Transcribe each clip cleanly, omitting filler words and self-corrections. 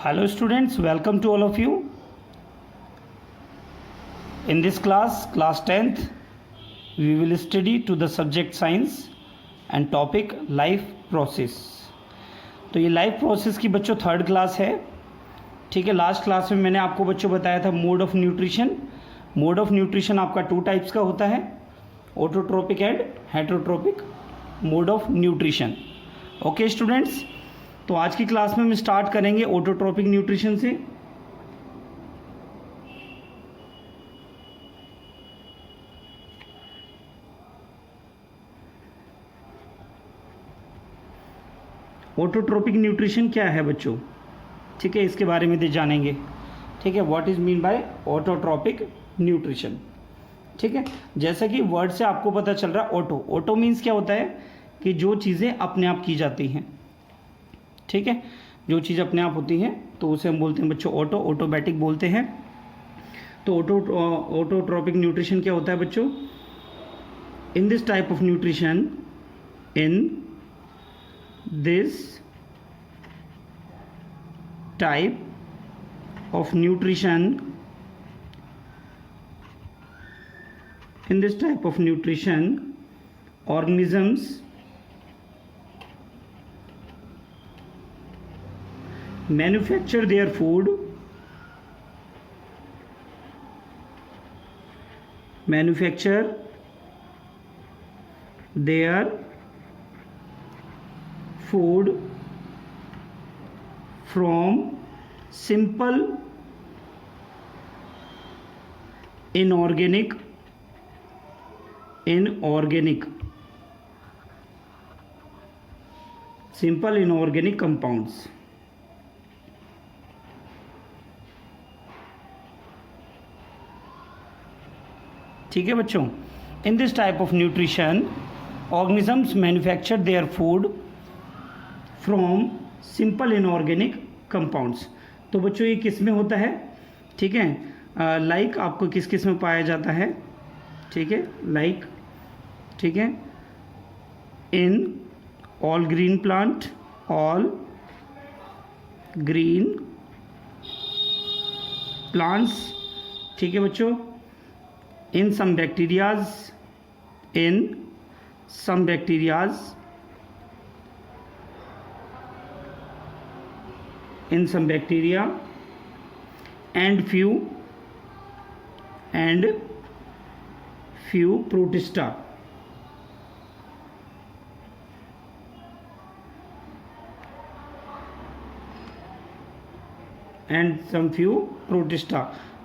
Hello students, welcome to all of you. In this class 10th, we will study to the subject science and topic life process. तो ये life process की बच्चों third class है. ठीक है, last class में मैंने आपको बच्चों बताया था mode of nutrition. Mode of nutrition आपका टू टाइप्स का होता है, autotrophic and heterotrophic mode of nutrition. Okay students, तो आज की क्लास में हम स्टार्ट करेंगे ऑटोट्रोपिक न्यूट्रिशन से. ऑटोट्रोपिक न्यूट्रिशन क्या है बच्चों? ठीक है, इसके बारे में जानेंगे. ठीक है, what is mean by autotrophic nutrition. ठीक है, जैसा कि वर्ड से आपको पता चल रहा है, ऑटो मीन्स क्या होता है कि जो चीज़ें अपने आप की जाती हैं. ठीक है, जो चीज़ अपने आप होती हैं तो उसे हम बोलते हैं बच्चों ऑटोमेटिक बोलते हैं. तो ऑटोट्रोपिक न्यूट्रिशन क्या होता है बच्चों? इन this type of nutrition, in this type of nutrition organisms manufacture their food from simple inorganic compounds. ठीक है बच्चों, इन this type of nutrition organisms manufacture their food from simple inorganic compounds. तो बच्चों ये किस में होता है? ठीक है, लाइक आपको किस किस में पाया जाता है? ठीक है, लाइक, ठीक है, in all green plant, all green plants. ठीक है बच्चों, in some bacterias, in some bacterias, in some bacteria, and few protista. And some few protista.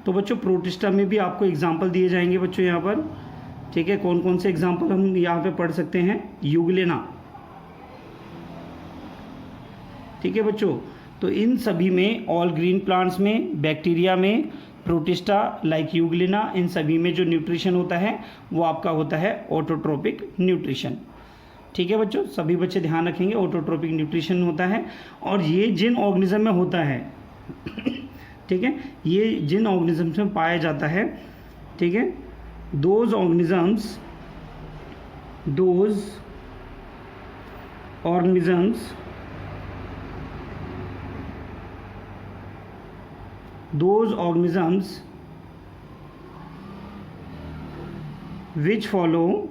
तो बच्चों प्रोटिस्टा में भी आपको एग्जाम्पल दिए जाएंगे बच्चों यहाँ पर. ठीक है, कौन कौन से एग्जाम्पल हम यहाँ पे पढ़ सकते हैं? यूग्लेना. ठीक है बच्चों, तो इन सभी में, ऑल ग्रीन प्लांट्स में, बैक्टीरिया में, प्रोटिस्टा लाइक यूग्लेना, इन सभी में जो न्यूट्रिशन होता है वो आपका होता है ऑटोट्रोपिक न्यूट्रिशन. ठीक है बच्चों, सभी बच्चे ध्यान रखेंगे, ऑटोट्रोपिक न्यूट्रिशन होता है. और ये जिन ऑर्गेनिज्म में होता है ठीक है, ये जिन ऑर्गेनिज्म में पाया जाता है, ठीक है, those organisms which follow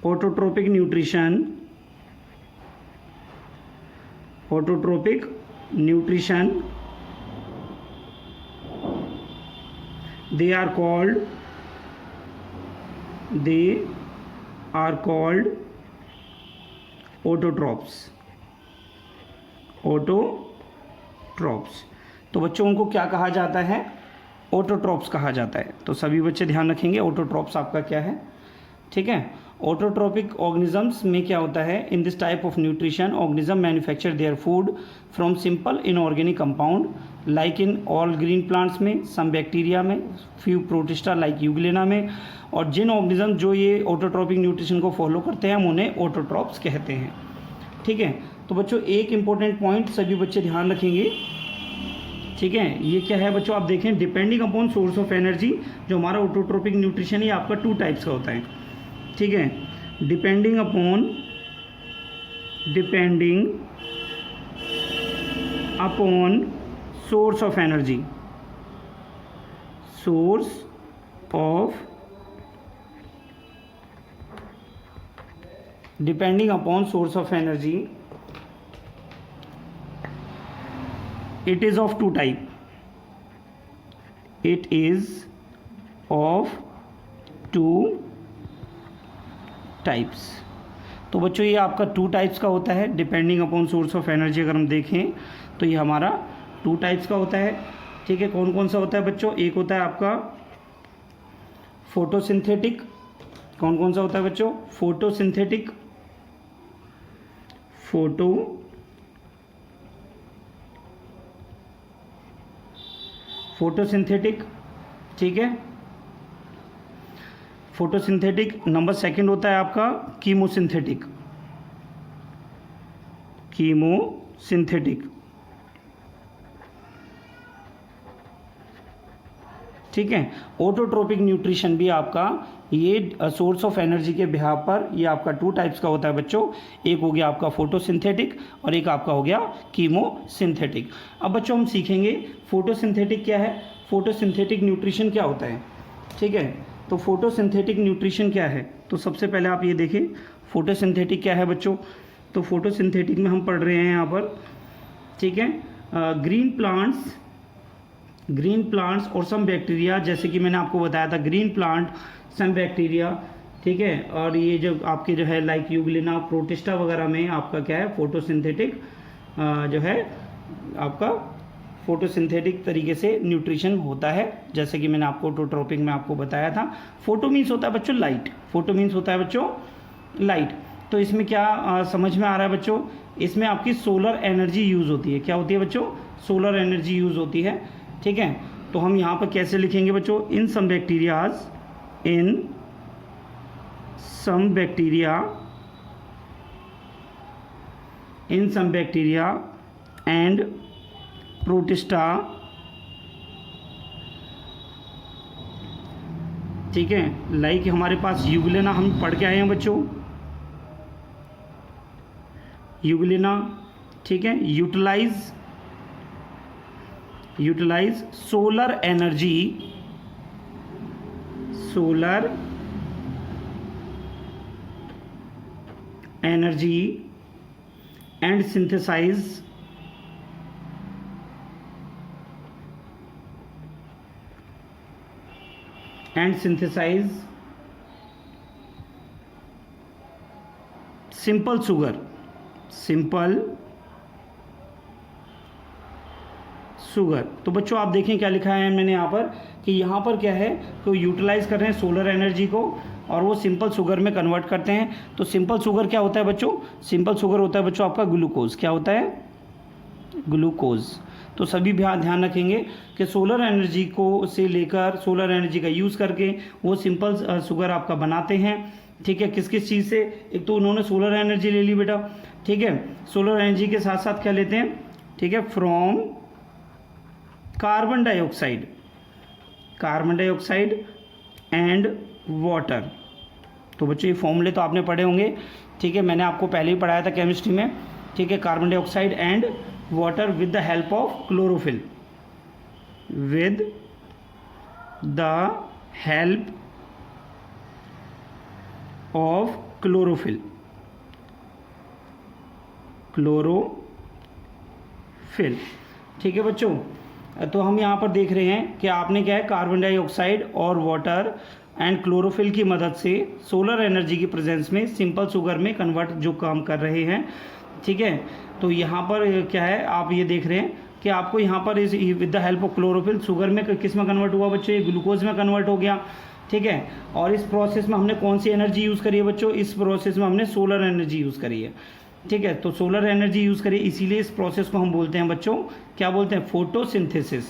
autotrophic nutrition, they are called autotrophs. तो बच्चों उनको क्या कहा जाता है? ऑटोट्रॉप्स कहा जाता है. तो सभी बच्चे ध्यान रखेंगे ऑटोट्रॉप्स आपका क्या है. ठीक है, ऑटोट्रोपिक ऑर्गेनिजम्स में क्या होता है? In this type of nutrition organism manufacture their food from simple inorganic compound like in all green plants में, सम बैक्टीरिया में, फ्यू प्रोटिस्टा लाइक यूग्लेना में. और जिन ऑर्गेनिज्म जो ये ऑटोट्रोपिक न्यूट्रिशन को फॉलो करते हैं हम उन्हें ऑटोट्रॉप्स कहते हैं. ठीक है, तो बच्चों एक इंपॉर्टेंट पॉइंट सभी बच्चे ध्यान रखेंगे. ठीक है, ये क्या है बच्चों? आप देखें, depending upon source of energy. जो हमारा ऑटोट्रोपिक न्यूट्रिशन है आपका टू टाइप्स का होता है. ठीक है, depending upon depending upon source of energy, source of depending upon source of energy, it is of two type, it is of two types। तो बच्चों ये आपका टू टाइप्स का होता है, depending upon source of energy अगर हम देखें तो ये हमारा टू टाइप्स का होता है। ठीक है, कौन कौन सा होता है बच्चों? एक होता है आपका फोटोसिंथेटिक। कौन कौन सा होता है बच्चों? Photosynthetic, photosynthetic. ठीक है, फोटोसिंथेटिक। नंबर सेकंड होता है आपका कीमोसिंथेटिक, कीमोसिंथेटिक। ठीक है, ऑटोट्रोपिक न्यूट्रिशन भी आपका ये सोर्स ऑफ एनर्जी के बिहाव पर ये आपका टू टाइप्स का होता है बच्चों। एक हो गया आपका फोटोसिंथेटिक और एक आपका हो गया कीमोसिंथेटिक। अब बच्चों हम सीखेंगे फोटोसिंथेटिक क्या है, फोटोसिंथेटिक न्यूट्रिशन क्या होता है। ठीक है, तो फोटोसिंथेटिक न्यूट्रिशन क्या है, तो सबसे पहले आप ये देखें फोटोसिंथेटिक क्या है बच्चों। तो फोटोसिंथेटिक में हम पढ़ रहे हैं यहाँ पर, ठीक है, ग्रीन प्लांट्स और सम बैक्टीरिया, जैसे कि मैंने आपको बताया था ग्रीन प्लांट सम बैक्टीरिया। ठीक है, और ये जो आपके जो है लाइक यूग्लिना प्रोटिस्टा वगैरह में आपका क्या है फोटोसिंथेटिक जो है आपका फोटोसिंथेटिक तरीके से न्यूट्रिशन होता है, जैसे कि मैंने आपको ऑटोट्रोपिक में आपको बताया था। फोटो मीन्स होता है बच्चों लाइट, फोटो मीन्स होता है बच्चों लाइट। तो इसमें क्या समझ में आ रहा है बच्चों, इसमें आपकी सोलर एनर्जी यूज़ होती है। क्या होती है बच्चों? सोलर एनर्जी यूज़ होती है। ठीक है, तो हम यहाँ पर कैसे लिखेंगे बच्चों? In some bacteria and protista. ठीक है, लाइक हमारे पास यूग्लिना हम पढ़ के आए हैं बच्चों, यूग्लिना। ठीक है, utilise solar energy and synthesise simple sugar. तो बच्चों आप देखें क्या लिखा है मैंने यहाँ पर, कि यहाँ पर क्या है तो यूटिलाइज कर रहे हैं सोलर एनर्जी को और वो सिंपल शुगर में कन्वर्ट करते हैं। तो सिंपल शुगर क्या होता है बच्चों? सिंपल शुगर होता है बच्चों आपका ग्लूकोज। क्या होता है? ग्लूकोज। तो सभी ध्यान रखेंगे कि सोलर एनर्जी को से लेकर सोलर एनर्जी का यूज़ करके वो सिंपल शुगर आपका बनाते हैं। ठीक है, किस किस चीज़ से? एक तो उन्होंने सोलर एनर्जी ले ली बेटा। ठीक है, सोलर एनर्जी के साथ साथ क्या लेते हैं? ठीक है, from carbon dioxide and water. तो बच्चों ये फॉर्मूले तो आपने पढ़े होंगे। ठीक है, मैंने आपको पहले ही पढ़ाया था केमिस्ट्री में। ठीक है, carbon dioxide and water with the help of chlorophyll, chlorophyll. ठीक है बच्चों, तो हम यहाँ पर देख रहे हैं कि आपने क्या है कार्बन डाइऑक्साइड और वाटर एंड क्लोरोफिल की मदद से सोलर एनर्जी की प्रेजेंस में सिंपल शुगर में कन्वर्ट जो काम कर रहे हैं। ठीक है, तो यहाँ पर क्या है आप ये देख रहे हैं कि आपको यहाँ पर इस with the help of chlorophyll sugar में किस में कन्वर्ट हुआ बच्चों? ये ग्लूकोज में कन्वर्ट हो गया। ठीक है, और इस प्रोसेस में हमने कौन सी एनर्जी यूज़ करी है बच्चों? इस प्रोसेस में हमने सोलर एनर्जी यूज़ करी है। ठीक है, तो सोलर एनर्जी यूज़ करिए, इसीलिए इस प्रोसेस को हम बोलते हैं बच्चों, क्या बोलते हैं? फोटोसिंथेसिस।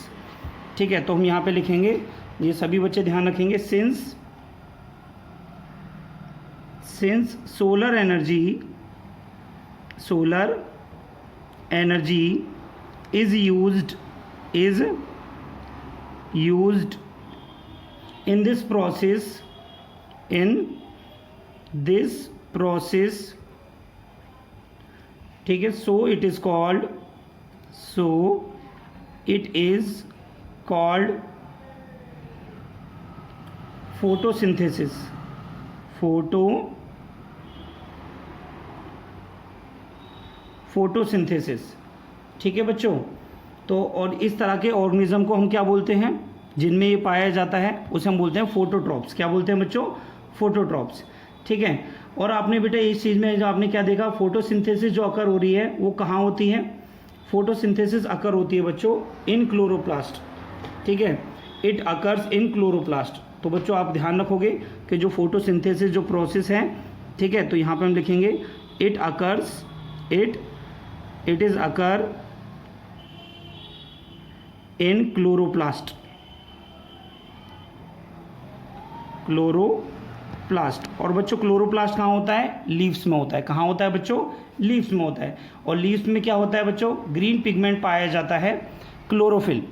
ठीक है, तो हम यहाँ पे लिखेंगे, ये सभी बच्चे ध्यान रखेंगे, since solar energy is used in this process ठीक है, so it is called photosynthesis. Photosynthesis, ठीक है बच्चों। तो और इस तरह के ऑर्गेनिज्म को हम क्या बोलते हैं, जिनमें ये पाया जाता है उसे हम बोलते हैं फोटोट्रॉप्स। क्या बोलते हैं बच्चों? फोटोट्रॉप्स, ठीक है। और आपने बेटा इस चीज़ में जो आपने क्या देखा, फोटोसिंथेसिस जो अकर हो रही है वो कहाँ होती है? फोटोसिंथेसिस अकर होती है बच्चों इन क्लोरोप्लास्ट, ठीक है, इट अकर्स इन क्लोरोप्लास्ट। तो बच्चों आप ध्यान रखोगे कि जो फोटोसिंथेसिस जो प्रोसेस है, ठीक है, तो यहाँ पे हम लिखेंगे it occurs, it is occur in chloroplast, chloroplast. और बच्चों क्लोरोप्लास्ट कहाँ होता है? लीव्स में होता है। कहाँ होता है बच्चों? लीव्स में होता है। और लीव्स में क्या होता है बच्चों? ग्रीन पिगमेंट पाया जाता है, क्लोरोफिल।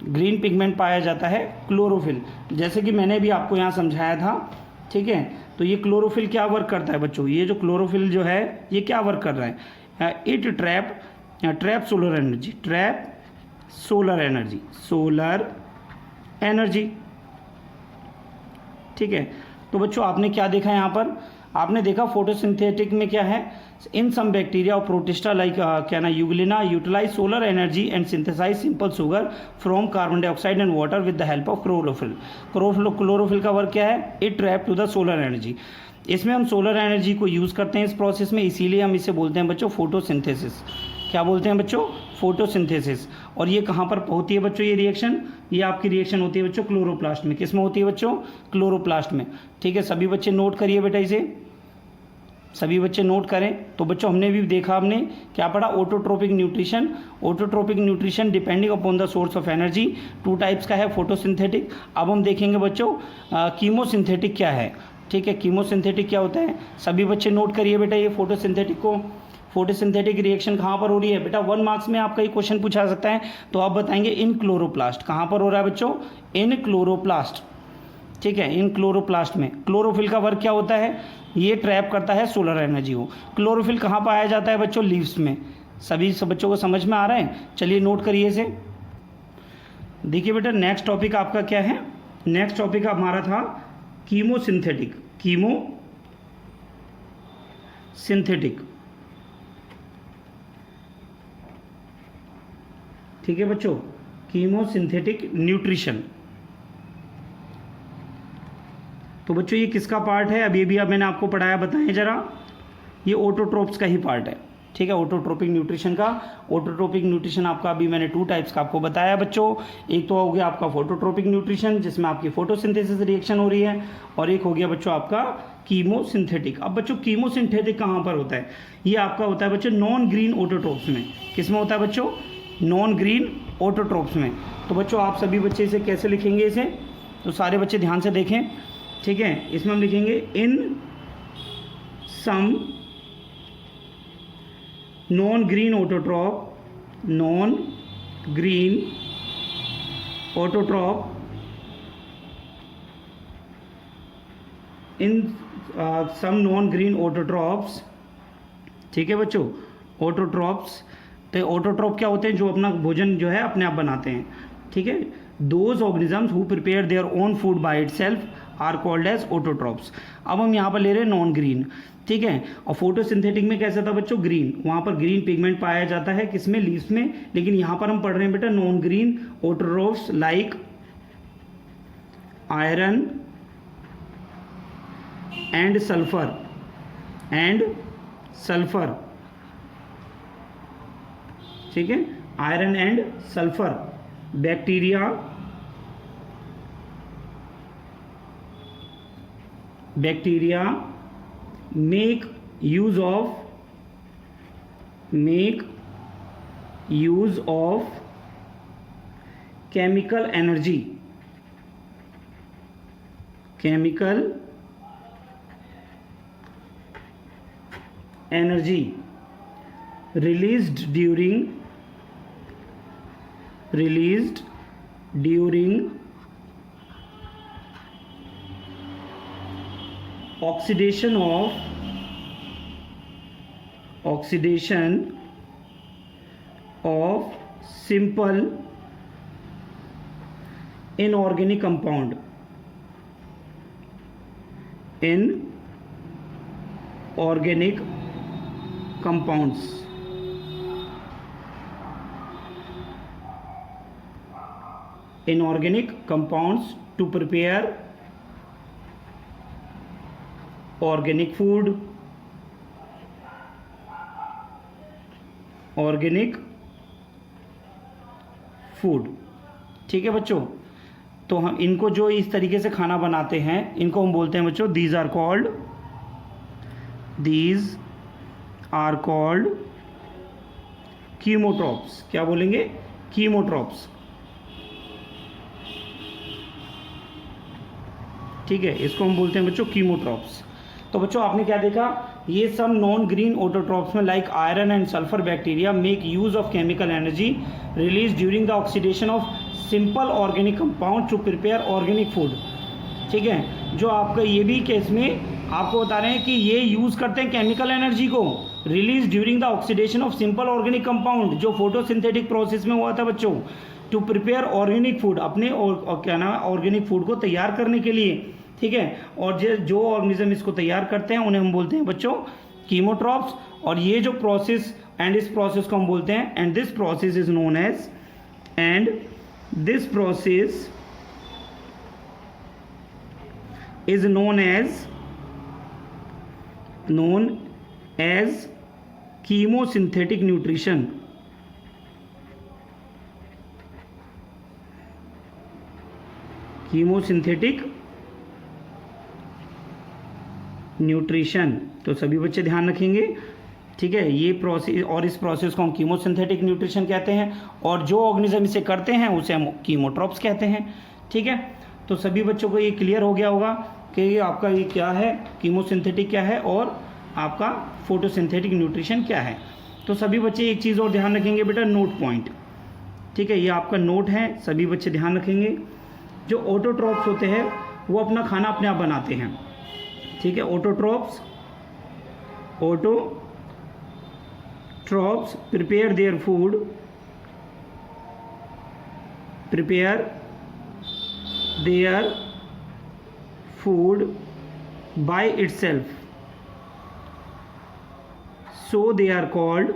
ग्रीन पिगमेंट पाया जाता है, क्लोरोफिल। जैसे कि मैंने भी आपको यहाँ समझाया था, ठीक है। तो ये क्लोरोफिल क्या वर्क करता है बच्चों? ये जो क्लोरोफिल जो है ये क्या वर्क कर रहा है? It trap solar energy, trap solar energy, ठीक है। तो बच्चों आपने क्या देखा यहाँ पर? आपने देखा फोटोसिंथेटिक में क्या है, इन सम बैक्टीरिया और प्रोटिस्टा लाइक क्या ना Euglena utilise solar energy and synthesise simple sugar from carbon dioxide and water with the help of chlorophyll. Chlorophyll का वर्क क्या है? It trap to the solar energy. इसमें हम solar energy को use करते हैं इस प्रोसेस में, इसीलिए हम इसे बोलते हैं बच्चों फोटोसिंथेसिस। क्या बोलते हैं बच्चों? फोटोसिंथेसिस। और ये कहाँ पर होती है बच्चों ये रिएक्शन? ये आपकी रिएक्शन होती है बच्चों क्लोरोप्लास्ट में। किस में होती है बच्चों? क्लोरोप्लास्ट में, ठीक है। सभी बच्चे नोट करिए बेटा इसे, सभी बच्चे नोट करें। तो बच्चों हमने भी देखा, हमने क्या पढ़ा? Autotrophic nutrition. Autotrophic nutrition depending upon the source of energy, two types का है, फोटोसिंथेटिक। अब हम देखेंगे बच्चों कीमोसिंथेटिक क्या है, ठीक है। कीमोसिंथेटिक क्या होता है? सभी बच्चे नोट करिए बेटा ये फोटोसिंथेटिक को। फोटोसिंथेटिक रिएक्शन कहाँ पर हो रही है बेटा? 1 मार्क्स में आपका ये क्वेश्चन पूछा सकता है, तो आप बताएंगे इन क्लोरोप्लास्ट। कहाँ पर हो रहा है बच्चों? इन क्लोरोप्लास्ट, ठीक है, इन क्लोरोप्लास्ट में। क्लोरोफिल का वर्क क्या होता है? ये ट्रैप करता है सोलर एनर्जी को। क्लोरोफिल कहाँ पाया जाता है बच्चों? लीव्स में। सभी सब बच्चों को समझ में आ रहा है? चलिए नोट करिए इसे। देखिए बेटा नेक्स्ट टॉपिक आपका क्या है? नेक्स्ट टॉपिक हमारा था कीमोसिंथेटिक। कीमोसिंथेटिक, ठीक है बच्चों, कीमोसिंथेटिक न्यूट्रिशन। तो बच्चों ये किसका पार्ट है? अभी मैंने आपको पढ़ाया, बताएं जरा। ये ऑटोट्रोप्स का ही पार्ट है, ठीक है, ऑटोट्रोपिक न्यूट्रिशन का। ऑटोट्रोपिक न्यूट्रिशन आपका अभी मैंने 2 टाइप्स का आपको बताया बच्चों। एक तो हो गया आपका फोटोट्रोपिक न्यूट्रिशन जिसमें आपकी फोटोसिंथेसिस रिएक्शन हो रही है, और एक हो गया बच्चों आपका कीमोसिंथेटिक। अब बच्चों कीमोसिंथेटिक कहाँ पर होता है? ये आपका होता है बच्चों नॉन ग्रीन ऑटोट्रोप्स में। किस में होता है बच्चों? नॉन ग्रीन ऑटोट्रोप्स में। तो बच्चों आप सभी बच्चे इसे कैसे लिखेंगे इसे? तो सारे बच्चे ध्यान से देखें, ठीक है। इसमें हम लिखेंगे in some non green autotroph, non green autotroph in some non green autotrophs, ठीक है बच्चों, ऑटोट्रॉप्स। तो ऑटोट्रॉप क्या होते हैं? जो अपना भोजन जो है अपने आप बनाते हैं, ठीक है। Those organisms who prepare their own food by itself are called as autotrophs. अब हम यहाँ पर ले रहे हैं नॉन ग्रीन, ठीक है। और फोटोसिंथेटिक में कैसा था बच्चों? ग्रीन। वहाँ पर ग्रीन पिगमेंट पाया जाता है किसमें? लीव्स में। लेकिन यहाँ पर हम पढ़ रहे हैं बेटा non green autotrophs like iron and sulphur, ठीक है, iron and sulphur. Bacteria make use of chemical energy released during oxidation of oxidation of simple inorganic compound in organic compounds inorganic compounds to prepare organic food, ठीक है बच्चों। तो हम इनको जो इस तरीके से खाना बनाते हैं इनको हम बोलते हैं बच्चों these are called कीमोट्रॉप्स। क्या बोलेंगे? कीमोट्रॉप्स, ठीक है, इसको हम बोलते हैं बच्चों कीमोट्रॉप्स। तो बच्चों आपने क्या देखा, ये सब नॉन ग्रीन ऑटोट्रॉप्स में like iron and sulphur bacteria make use of chemical energy release during the oxidation of simple organic compound to prepare organic food, ठीक है। जो आपका ये भी केस में आपको बता रहे हैं कि ये यूज़ करते हैं केमिकल एनर्जी को release during the oxidation of simple organic compound, जो फोटोसिंथेटिक प्रोसेस में हुआ था बच्चों, टू प्रिपेयर ऑर्गेनिक फूड, अपने और क्या नाम है ऑर्गेनिक फूड को तैयार करने के लिए, ठीक है। और जो ऑर्गेनिज्म इसको तैयार करते हैं उन्हें हम बोलते हैं बच्चों कीमोट्रॉप्स। और ये जो प्रोसेस एंड इस प्रोसेस को हम बोलते हैं and this process is known as known as chemosynthetic nutrition, chemosynthetic nutrition. तो सभी बच्चे ध्यान रखेंगे, ठीक है। ये प्रोसेस और इस प्रोसेस को हम कीमोसिंथेटिक न्यूट्रिशन कहते हैं और जो ऑर्गेनिज्म इसे करते हैं उसे हम कीमोट्रॉप्स कहते हैं, ठीक है। तो सभी बच्चों को ये क्लियर हो गया होगा कि आपका ये क्या है, कीमोसिंथेटिक क्या है और आपका फोटोसिंथेटिक न्यूट्रिशन क्या है। तो सभी बच्चे एक चीज़ और ध्यान रखेंगे बेटा, नोट पॉइंट, ठीक है, ये आपका नोट है, सभी बच्चे ध्यान रखेंगे। जो ऑटोट्रॉप्स होते हैं वो अपना खाना अपने आप बनाते हैं, ठीक है। Autotrophs prepare their food by itself, so they are called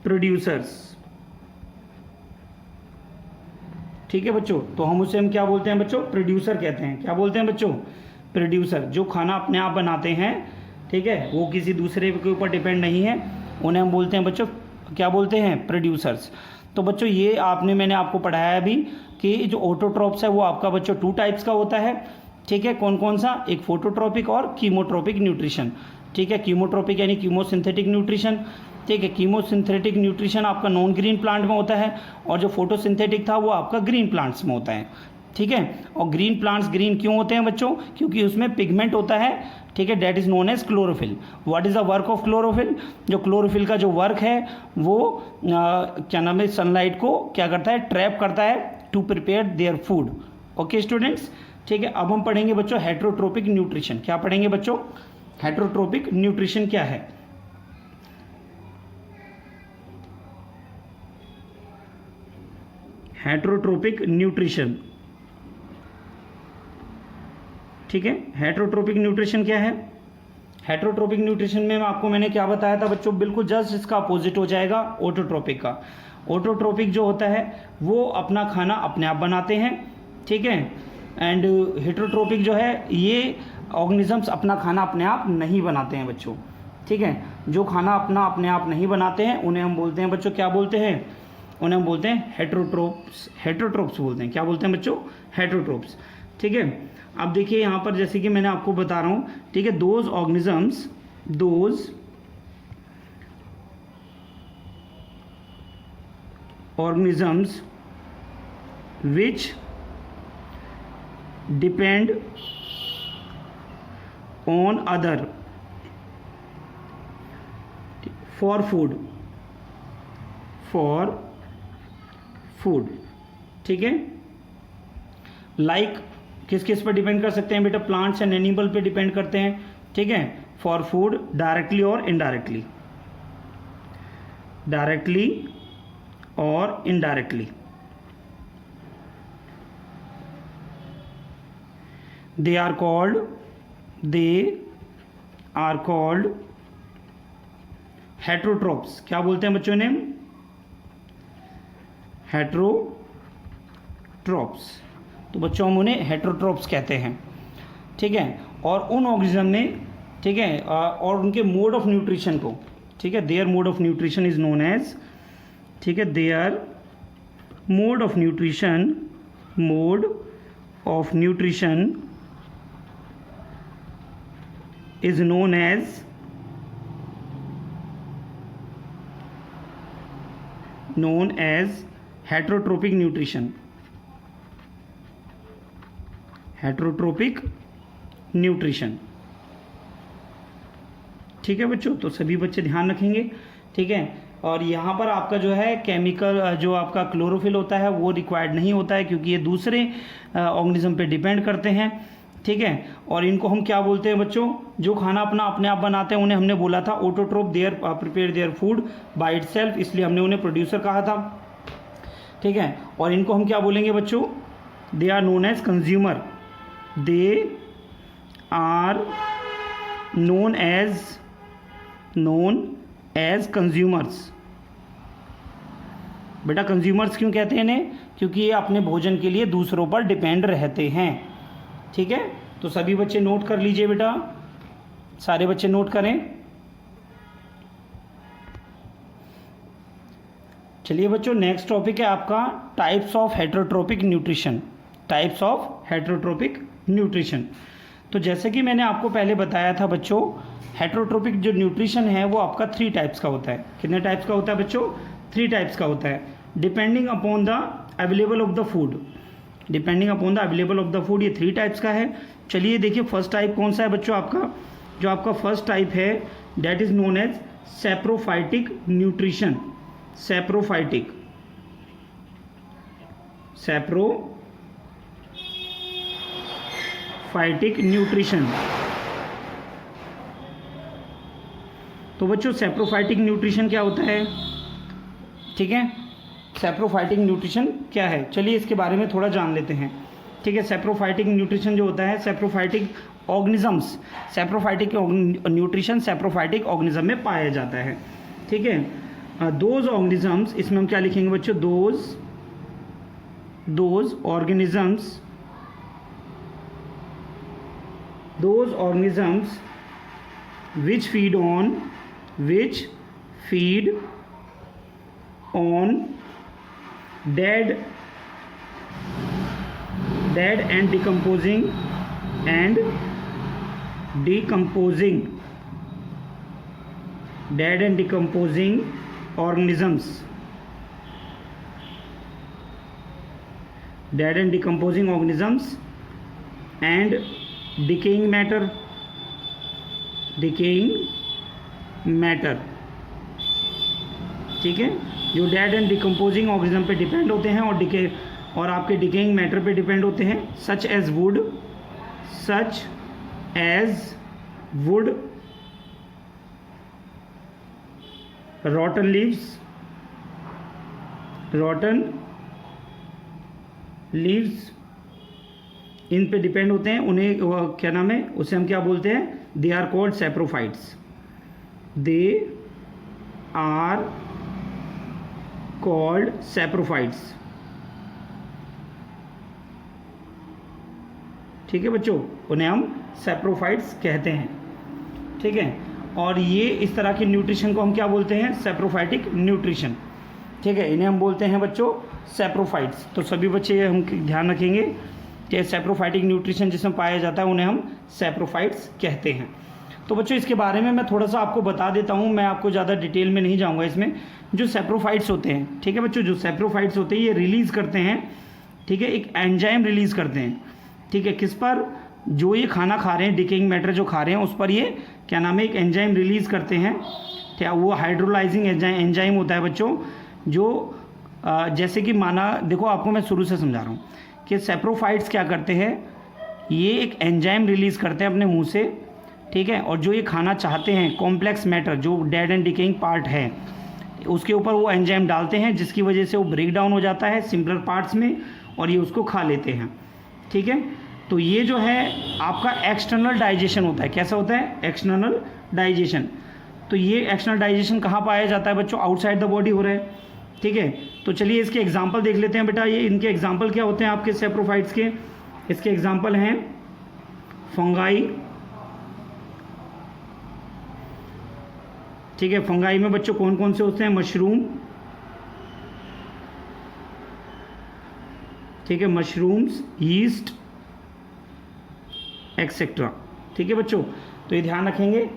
producers, ठीक है बच्चों। तो हम क्या बोलते हैं बच्चों, प्रोड्यूसर कहते हैं। क्या बोलते हैं बच्चों, प्रोड्यूसर। जो खाना अपने आप बनाते हैं, ठीक है, वो किसी दूसरे के ऊपर डिपेंड नहीं है, उन्हें हम बोलते हैं बच्चों क्या बोलते हैं, प्रोड्यूसर्स। तो बच्चों ये मैंने आपको पढ़ाया अभी कि जो ऑटोट्रॉप्स है वो आपका बच्चों 2 टाइप्स का होता है, ठीक है। कौन कौन सा, एक फोटोट्रॉपिक और कीमोट्रॉपिक न्यूट्रिशन, ठीक है। कीमोट्रॉपिक यानी कीमोसिंथेटिक न्यूट्रिशन, ठीक है। कीमोसिंथेटिक न्यूट्रिशन आपका नॉन ग्रीन प्लांट में होता है और जो फोटोसिंथेटिक था वो आपका ग्रीन प्लांट्स में होता है, ठीक है। और ग्रीन प्लांट्स ग्रीन क्यों होते हैं बच्चों, क्योंकि उसमें पिगमेंट होता है, ठीक है, that is known as chlorophyll. What is the work of chlorophyll, जो क्लोरोफिल का जो वर्क है वो क्या नाम है, सनलाइट को क्या करता है, ट्रैप करता है to prepare their food. Okay students, ठीक है। अब हम पढ़ेंगे बच्चों हेट्रोट्रोपिक न्यूट्रिशन। क्या पढ़ेंगे बच्चों, हेट्रोट्रोपिक न्यूट्रिशन क्या है। हेट्रोट्रोपिक न्यूट्रिशन, ठीक है। हेट्रोट्रोपिक न्यूट्रिशन क्या है, हेट्रोट्रोपिक न्यूट्रिशन में मैंने क्या बताया था बच्चों, बिल्कुल जस्ट इसका अपोजिट हो जाएगा ऑटोट्रोपिक का। ऑटोट्रोपिक जो होता है वो अपना खाना अपने आप बनाते हैं, ठीक है। एंड हेट्रोट्रोपिक जो है ये ऑर्गेनिजम्स अपना खाना अपने आप नहीं बनाते हैं बच्चों, ठीक है। जो खाना अपने आप नहीं बनाते हैं उन्हें हम बोलते हैं बच्चों, क्या बोलते हैं, उन्हें हम बोलते हैं हेट्रोट्रोप्स बोलते हैं। क्या बोलते हैं बच्चों, हेट्रोट्रोप्स, ठीक है। अब देखिए यहाँ पर जैसे कि मैंने आपको बता रहा हूँ, ठीक है, those organisms which depend on other for food, ठीक है, like किस किस पर डिपेंड कर सकते हैं बेटा? प्लांट्स एंड एनिमल पे डिपेंड करते हैं, ठीक है, फॉर फूड डायरेक्टली और इनडायरेक्टली, डायरेक्टली और indirectly. they are called heterotrophs। क्या बोलते हैं बच्चों ने? हेट्रोट्रॉप्स। तो बच्चों हम उन्हें हेट्रोट्रॉप्स कहते हैं, ठीक है। और उन ऑर्गेनिज्म में, ठीक है, और उनके मोड ऑफ न्यूट्रिशन को, ठीक है, their mode of nutrition is known as, ठीक है, their mode of nutrition is known as heterotropic nutrition। Heterotropic nutrition, ठीक है बच्चों। तो सभी बच्चे ध्यान रखेंगे, ठीक है। और यहाँ पर आपका जो है केमिकल, जो आपका क्लोरोफिल होता है वो रिक्वायर्ड नहीं होता है, क्योंकि ये दूसरे ऑर्गेनिज्म पे डिपेंड करते हैं, ठीक है। और इनको हम क्या बोलते हैं बच्चों? जो खाना अपने आप बनाते हैं उन्हें हमने बोला था autotroph, their prepare their food by itself, इसलिए हमने उन्हें प्रोड्यूसर कहा था, ठीक है। और इनको हम क्या बोलेंगे बच्चों? They are known as consumer, they are known as consumers. बेटा कंज्यूमर्स क्यों कहते हैं इन्हें? क्योंकि ये अपने भोजन के लिए दूसरों पर डिपेंड रहते हैं, ठीक है। तो सभी बच्चे नोट कर लीजिए बेटा, सारे बच्चे नोट करें। चलिए बच्चों, नेक्स्ट टॉपिक है आपका types of heterotrophic nutrition. Types of heterotrophic nutrition. तो जैसे कि मैंने आपको पहले बताया था बच्चों, हेट्रोट्रोपिक जो न्यूट्रिशन है वो आपका 3 टाइप्स का होता है। कितने टाइप्स का होता है बच्चों? 3 टाइप्स का होता है, depending upon the available of the food. Depending upon the available of the food, ये 3 टाइप्स का है। चलिए देखिए फर्स्ट टाइप कौन सा है बच्चों आपका? जो आपका फर्स्ट टाइप है that is known as saprophytic nutrition. Saprophytic nutrition. तो बच्चों सैप्रोफाइटिक न्यूट्रिशन क्या होता है? ठीक है, सैप्रोफाइटिक न्यूट्रिशन क्या है? चलिए इसके बारे में थोड़ा जान लेते हैं, ठीक है। सैप्रोफाइटिक न्यूट्रिशन जो होता है, saprophytic organisms, saprophytic nutrition saprophytic organism में पाया जाता है, ठीक है। दोज ऑर्गेनिजम्स, इसमें हम क्या लिखेंगे बच्चों? Those organisms which feed on dead and decomposing organisms, and decaying matter, ठीक है। जो डेड एंड डिकम्पोजिंग ऑर्गेनिज्म पे डिपेंड होते हैं और आपके डिकेइंग मैटर पे डिपेंड होते हैं, such as wood, rotten leaves इन पे डिपेंड होते हैं। उन्हें क्या नाम है, उसे हम क्या बोलते हैं? They are called saprophytes. They are called saprophytes, ठीक है बच्चों, उन्हें हम सैप्रोफाइट्स कहते हैं, ठीक है। और ये इस तरह की न्यूट्रिशन को हम क्या बोलते हैं? सैप्रोफाइटिक न्यूट्रिशन, ठीक है। इन्हें हम बोलते हैं बच्चों सैप्रोफाइट्स। तो सभी बच्चे हम ध्यान रखेंगे कि सैप्रोफाइटिक न्यूट्रिशन जिसमें पाया जाता है उन्हें हम सैप्रोफाइट्स कहते हैं। तो बच्चों इसके बारे में मैं थोड़ा सा आपको बता देता हूँ, मैं आपको ज़्यादा डिटेल में नहीं जाऊँगा इसमें। जो सैप्रोफाइट्स होते हैं, ठीक है बच्चों, जो सैप्रोफाइट्स होते हैं ये रिलीज़ करते हैं, ठीक है, एक एंजाइम रिलीज़ करते हैं, ठीक है। किस पर? जो ये खाना खा रहे हैं, डिकेइंग मैटर जो खा रहे हैं उस पर ये क्या नाम है, एक एंजाइम रिलीज़ करते हैं, ठीक है। वो हाइड्रोलाइजिंग एंजाइम होता है बच्चों, जो जैसे कि माना, देखो आपको मैं शुरू से समझा रहा हूँ कि सैप्रोफाइट्स क्या करते हैं ये एक एंजाइम रिलीज़ करते हैं अपने मुंह से, ठीक है, और जो ये खाना चाहते हैं कॉम्प्लेक्स मैटर जो डेड एंड डिकेइंग पार्ट है उसके ऊपर वो एंजाइम डालते हैं, जिसकी वजह से वो ब्रेक डाउन हो जाता है सिंपलर पार्ट्स में और ये उसको खा लेते हैं, ठीक है। तो ये जो है आपका एक्सटर्नल डाइजेशन होता है। कैसा होता है? External digestion. तो ये एक्सटर्नल डाइजेशन कहाँ पाया जाता है बच्चों? आउटसाइड द बॉडी हो रहा है, ठीक है। तो चलिए इसके एग्जाम्पल देख लेते हैं बेटा। ये इनके एग्जाम्पल क्या होते हैं आपके सेप्रोफाइट्स के? इसके एग्जाम्पल हैं फंगाई, ठीक है। फंगाई में बच्चों कौन कौन से होते हैं? मशरूम, ठीक है, मशरूम्स, यीस्ट एक्सेट्रा, ठीक है बच्चों। तो ये ध्यान रखेंगे,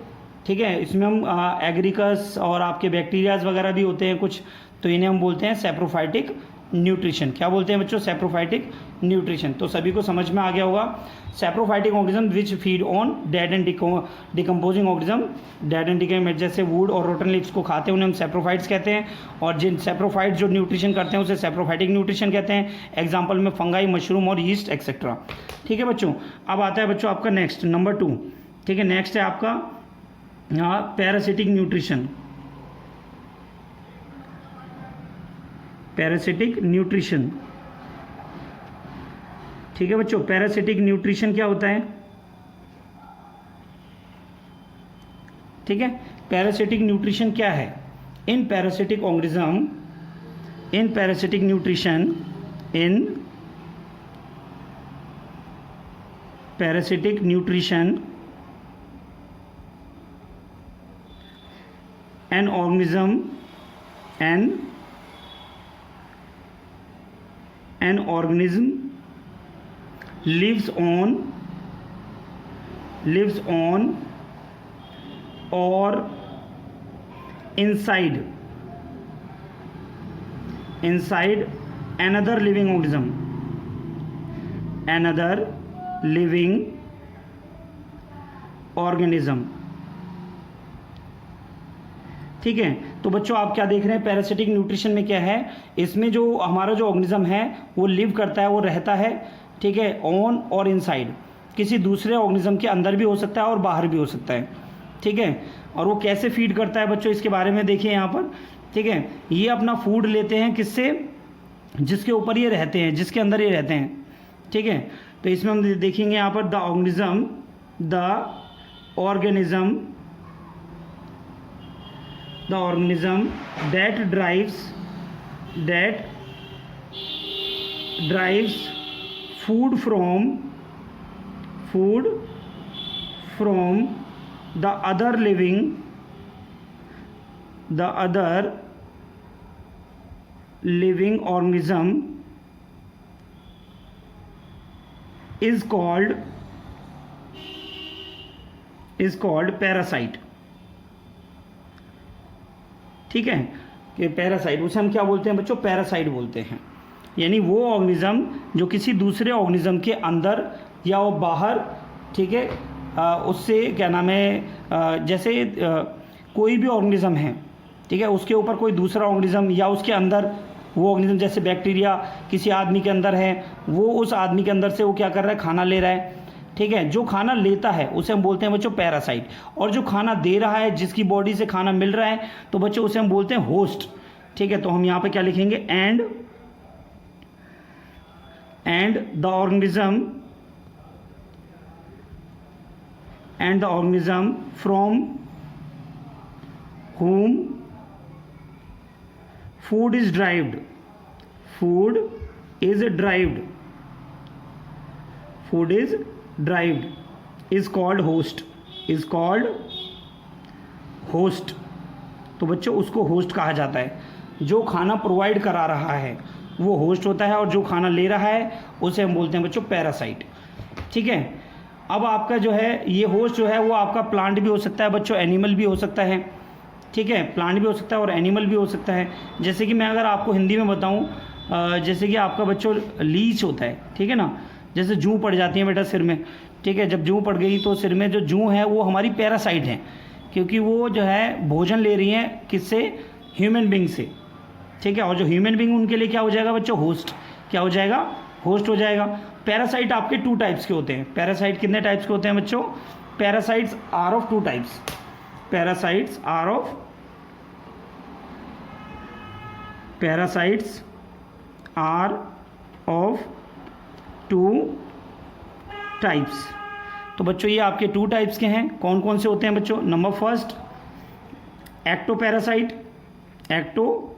ठीक है। इसमें हम एग्रीकस और आपके बैक्टीरियाज वगैरह भी होते हैं कुछ, तो इन्हें हम बोलते हैं सेप्रोफाइटिक न्यूट्रिशन। क्या बोलते हैं बच्चों? Saprophytic nutrition. तो सभी को समझ में आ गया होगा। Saprophytic organism which feed on dead and decomposing organism, dead and decomposing जैसे वुड और रोटन लीव्स को खाते हैं उन्हें हम सेप्रोफाइट्स कहते हैं, और जिन सेप्रोफाइट जो न्यूट्रिशन करते हैं उसे सेप्रोफाइटिक न्यूट्रिशन कहते हैं। एग्जाम्पल में फंगाई, मशरूम और यीस्ट एक्सेट्रा, ठीक है बच्चों। अब आता है बच्चों आपका नेक्स्ट नंबर 2, ठीक है। नेक्स्ट है आपका यहाँ पैरासिटिक न्यूट्रिशन। पैरासिटिक न्यूट्रिशन, ठीक है बच्चों। पैरासिटिक न्यूट्रिशन क्या होता है? ठीक है, पैरासिटिक न्यूट्रिशन क्या है? In parasitic organism, in parasitic nutrition, in parasitic nutrition an organism lives on or inside another living organism, ठीक है। तो बच्चों आप क्या देख रहे हैं? पैरासिटिक न्यूट्रिशन में क्या है? इसमें जो हमारा जो ऑर्गेनिज्म है वो लिव करता है, वो रहता है, ठीक है, ऑन और इनसाइड, किसी दूसरे ऑर्गेनिज्म के अंदर भी हो सकता है और बाहर भी हो सकता है, ठीक है। और वो कैसे फीड करता है बच्चों इसके बारे में देखिए यहाँ पर, ठीक है। ये अपना फूड लेते हैं किससे? जिसके ऊपर ये रहते हैं, जिसके अंदर ये रहते हैं, ठीक है। तो इसमें हम देखेंगे यहाँ पर the organism that drives food from the other living organism is called parasite, ठीक है। कि पैरासाइट, उसे हम क्या बोलते हैं बच्चों? पैरासाइट बोलते हैं। यानी वो ऑर्गेनिज्म जो किसी दूसरे ऑर्गेनिज्म के अंदर या वो बाहर, ठीक है, उससे क्या नाम है, जैसे कोई भी ऑर्गेनिज्म है, ठीक है, उसके ऊपर कोई दूसरा ऑर्गेनिज्म या उसके अंदर वो ऑर्गेनिज्म, जैसे बैक्टीरिया किसी आदमी के अंदर है, वो उस आदमी के अंदर से वो क्या कर रहा है? खाना ले रहा है, ठीक है। जो खाना लेता है उसे हम बोलते हैं बच्चों पैरासाइट, और जो खाना दे रहा है, जिसकी बॉडी से खाना मिल रहा है, तो बच्चों उसे हम बोलते हैं होस्ट, ठीक है। तो हम यहाँ पे क्या लिखेंगे? And the organism from whom food is derived is called host, तो बच्चों उसको होस्ट कहा जाता है। जो खाना प्रोवाइड करा रहा है वो होस्ट होता है, और जो खाना ले रहा है उसे हम बोलते हैं बच्चों पैरासाइट, ठीक है। अब आपका जो है ये होस्ट जो है वो आपका प्लांट भी हो सकता है बच्चों, एनिमल भी हो सकता है, ठीक है। प्लांट भी हो सकता है और एनिमल भी हो सकता है। जैसे कि मैं अगर आपको हिंदी में बताऊं, जैसे कि आपका बच्चों लीच होता है, ठीक है ना, जैसे जूं पड़ जाती है बेटा सिर में, ठीक है। जब जूं पड़ गई तो सिर में जो जूं है वो हमारी पैरासाइट है, क्योंकि वो जो है भोजन ले रही हैं किससे? ह्यूमन बींग से, ठीक है। और जो ह्यूमन बींग उनके लिए क्या हो जाएगा बच्चों? होस्ट, क्या हो जाएगा? होस्ट हो जाएगा। पैरासाइट आपके 2 टाइप्स के होते हैं। पैरासाइट कितने टाइप्स के होते हैं बच्चों? Parasites are of 2 types. Parasites are of two types. तो बच्चों ये आपके 2 टाइप्स के हैं। कौन कौन से होते हैं बच्चों? नंबर फर्स्ट एक्टोपैरासाइट, एक्टोपैरासाइट,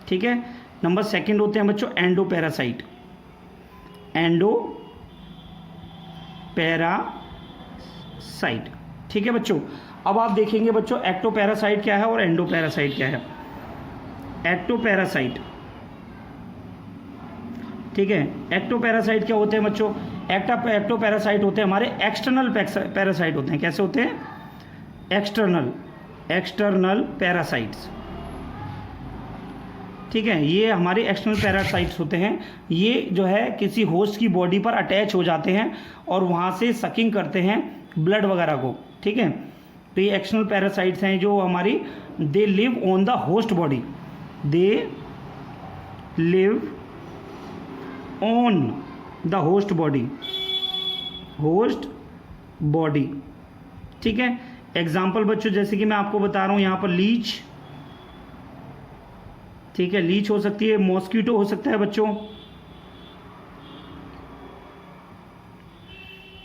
ठीक है। नंबर सेकंड होते हैं बच्चों एंडोपैरासाइट, एंडोपैरासाइट, ठीक है बच्चों। अब आप देखेंगे बच्चों एक्टोपैरासाइट क्या है और एंडोपैरासाइट क्या है। एक्टोपैरासाइट, ठीक है। एक्टोपैरासाइट क्या होते हैं बच्चों? एक्टोपैरासाइट होते हैं हमारे एक्सटर्नल पैरासाइट होते हैं। कैसे होते हैं? एक्सटर्नल पैरासाइट्स, ठीक है। ये हमारे एक्सटर्नल पैरासाइट्स होते हैं। ये जो है किसी होस्ट की बॉडी पर अटैच हो जाते हैं और वहाँ से सकिंग करते हैं ब्लड वगैरह को, ठीक है। तो ये एक्सटर्नल पैरासाइट्स हैं जो हमारी they live on the host body, they live on the host body, ठीक है। एग्जाम्पल बच्चों जैसे कि मैं आपको बता रहा हूँ यहाँ पर लीच, ठीक है, लीच हो सकती है, मॉस्किटो हो सकता है बच्चों,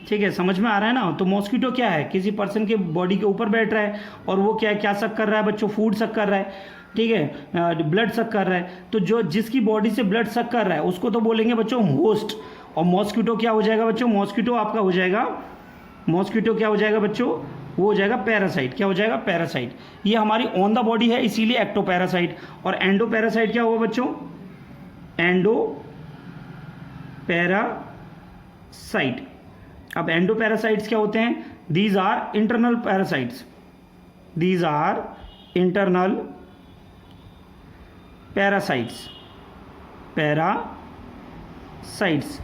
ठीक है, समझ में आ रहा है ना। तो मॉस्किटो क्या है? किसी पर्सन के बॉडी के ऊपर बैठ रहा है और वो क्या सक कर रहा है बच्चों? फूड सक कर रहा है, ठीक है, ब्लड सक कर रहा है। तो जो जिसकी बॉडी से ब्लड सक कर रहा है उसको तो बोलेंगे बच्चों होस्ट। और मॉस्किटो क्या हो जाएगा बच्चों? मॉस्किटो आपका हो जाएगा, मॉस्किटो क्या हो जाएगा बच्चों? वो हो जाएगा पैरासाइट। क्या हो जाएगा? पैरासाइट। ये हमारी ऑन द बॉडी है इसीलिए एक्टोपैरासाइट। और एंडोपैरासाइट क्या होगा बच्चों? एंडोपैरासाइट। अब एंडोपैरासाइट्स क्या होते हैं? These are internal parasites, these are internal parasites, parasites.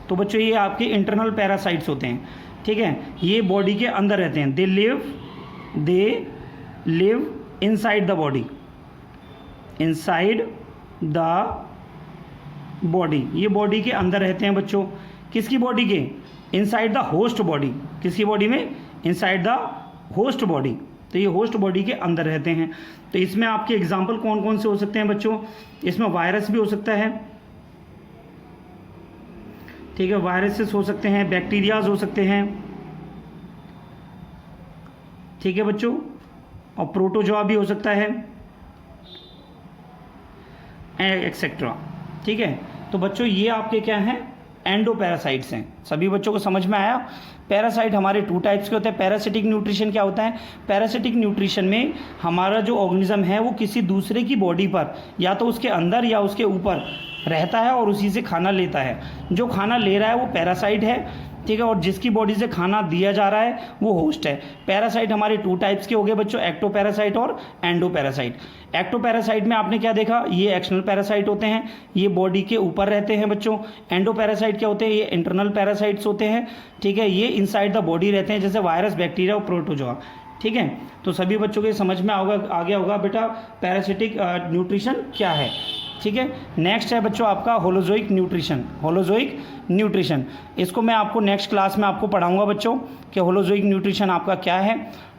तो बच्चों ये आपके इंटरनल पैरासाइट्स होते हैं, ठीक है। ये बॉडी के अंदर रहते हैं। They live inside the body, inside the body. ये बॉडी के अंदर रहते हैं बच्चों। किसकी बॉडी के? Inside the host body. किसकी बॉडी में? Inside the host body. तो ये होस्ट बॉडी के अंदर रहते हैं। तो इसमें आपके एग्जाम्पल कौन कौन से हो सकते हैं बच्चों? इसमें वायरस भी हो सकता है, ठीक है, वायरसेस हो सकते हैं, बैक्टीरियाज हो सकते हैं, ठीक है बच्चों, और प्रोटोजोआ भी हो सकता है, एक्सेट्रा, ठीक है। तो बच्चों ये आपके क्या हैं? एंडोपैरासाइट्स हैं। सभी बच्चों को समझ में आया? पैरासाइट हमारे 2 टाइप्स के होते हैं। पैरासिटिक न्यूट्रिशन क्या होता है? पैरासिटिक न्यूट्रिशन में हमारा जो ऑर्गेनिज्म है वो किसी दूसरे की बॉडी पर या तो उसके अंदर या उसके ऊपर रहता है और उसी से खाना लेता है। जो खाना ले रहा है वो पैरासाइट है, ठीक है, और जिसकी बॉडी से खाना दिया जा रहा है वो होस्ट है। पैरासाइट हमारे 2 टाइप्स के हो गए बच्चों, एक्टोपैरासाइट और एंडोपैरासाइट। एक्टोपैरासाइट में आपने क्या देखा? ये एक्सटर्नल पैरासाइट होते हैं, ये बॉडी के ऊपर रहते हैं बच्चों। एंडोपैरासाइट क्या होते हैं? ये इंटरनल पैरासाइट्स होते हैं, ठीक है, ये इनसाइड द बॉडी रहते हैं, जैसे वायरस, बैक्टीरिया और प्रोटोजोआ, ठीक है। तो सभी बच्चों के समझ में आ गया होगा बेटा पैरासिटिक न्यूट्रिशन क्या है, ठीक है। नेक्स्ट है बच्चों आपका होलोजोइक न्यूट्रिशन। होलोजोइक न्यूट्रिशन, इसको मैं आपको नेक्स्ट क्लास में आपको पढ़ाऊंगा बच्चों कि होलोजोइक न्यूट्रिशन आपका क्या है,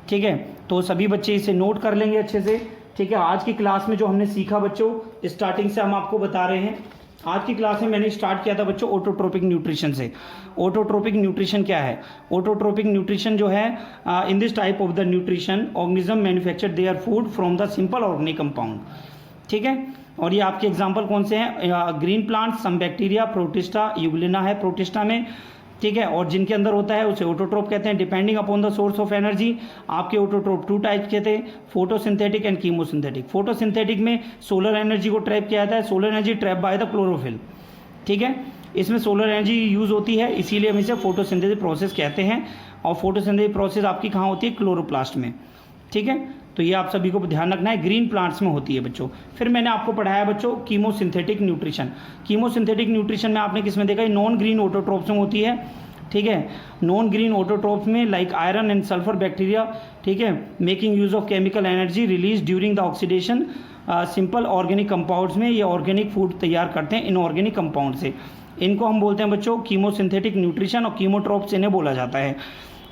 ठीक है। तो सभी बच्चे इसे नोट कर लेंगे अच्छे से, ठीक है। आज की क्लास में जो हमने सीखा बच्चों, स्टार्टिंग से हम आपको बता रहे हैं। आज की क्लास में मैंने स्टार्ट किया था बच्चों ऑटोट्रोपिक न्यूट्रिशन से। ऑटोट्रोपिक न्यूट्रिशन क्या है? ऑटोट्रोपिक न्यूट्रिशन जो है, in this type of the nutrition organism manufacture their food from the simple organic compound, ठीक है। और ये आपके एग्जाम्पल कौन से हैं? Green plant, some bacteria, protista, Euglena है प्रोटिस्टा में, ठीक है, और जिनके अंदर होता है उसे ऑटोट्रोप कहते हैं। Depending upon the source of energy आपके ऑटोट्रोप 2 टाइप के थे, फोटोसिंथेटिक एंड कीमोसिंथेटिक। फोटोसिंथेटिक में सोलर एनर्जी को ट्रैप किया जाता है, solar energy trap by the chlorophyll, ठीक है। इसमें सोलर एनर्जी यूज़ होती है, इसीलिए हम इसे फोटोसिंथेसिस प्रोसेस कहते हैं। और फोटोसिंथेसिस प्रोसेस आपकी कहाँ होती है? क्लोरोप्लास्ट में, ठीक है। तो ये आप सभी को ध्यान रखना है, ग्रीन प्लांट्स में होती है बच्चों। फिर मैंने आपको पढ़ाया बच्चों कीमोसिंथेटिक न्यूट्रिशन। कीमोसिंथेटिक न्यूट्रिशन में आपने किस में देखा? नॉन ग्रीन ऑटोट्रोप्स में होती है, ठीक है। नॉन ग्रीन ऑटोट्रॉप्स में like iron and sulphur bacteria, ठीक है, making use of chemical energy release during the oxidation. Simple organic compounds में ये ऑर्गेनिक फूड तैयार करते हैं इनऑर्गेनिक कंपाउंड से। इनको हम बोलते हैं बच्चों कीमोसिंथेटिक न्यूट्रिशन और कीमोट्रॉप्स इन्हें बोला जाता है।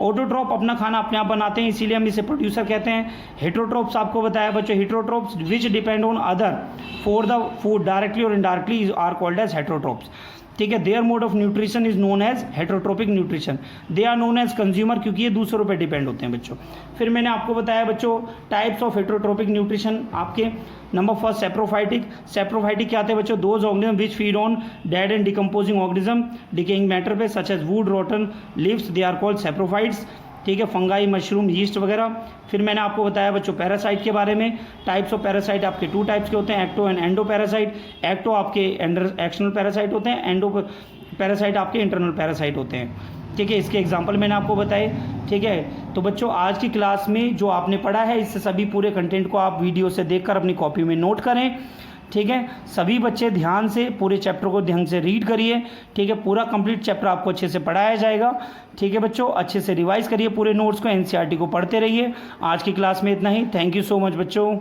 ऑटोट्रॉप अपना खाना अपने आप बनाते हैं, इसीलिए हम इसे प्रोड्यूसर कहते हैं। हेटरोट्रॉप्स आपको बताया बच्चों, heterotrophs which depend on other for the food directly और indirectly are called as heterotrophs, ठीक है। Their mode of nutrition is known as heterotrophic nutrition. They are known as consumer, क्योंकि ये दूसरों पे डिपेंड होते हैं बच्चों। फिर मैंने आपको बताया बच्चों टाइप्स ऑफ हेटरोट्रोपिक न्यूट्रिशन आपके। Number first saprophytic. सेप्रोफाइटिक क्या आते हैं बच्चों? Those organism which feed on dead and decomposing organism decaying matter पे such as wood, rotten leaves, they are called saprophytes, ठीक है। फंगाई, मशरूम, यीस्ट वगैरह। फिर मैंने आपको बताया बच्चों पैरासाइट के बारे में। टाइप्स ऑफ पैरासाइट आपके 2 टाइप्स के होते हैं, ecto and endo parasite. Ecto आपके एक्सटर्नल पैरासाइट होते हैं, एंडो पैरासाइट आपके इंटरनल पैरासाइट होते हैं, ठीक है। इसके एग्जाम्पल मैंने आपको बताए, ठीक है। तो बच्चों आज की क्लास में जो आपने पढ़ा है इससे सभी पूरे कंटेंट को आप वीडियो से देखकर अपनी कॉपी में नोट करें, ठीक है। सभी बच्चे ध्यान से पूरे चैप्टर को ध्यान से रीड करिए, ठीक है। पूरा कंप्लीट चैप्टर आपको अच्छे से पढ़ाया जाएगा, ठीक है बच्चों। अच्छे से रिवाइज करिए पूरे नोट्स को, एनसीईआरटी को पढ़ते रहिए। आज की क्लास में इतना ही। थैंक यू सो मच बच्चों।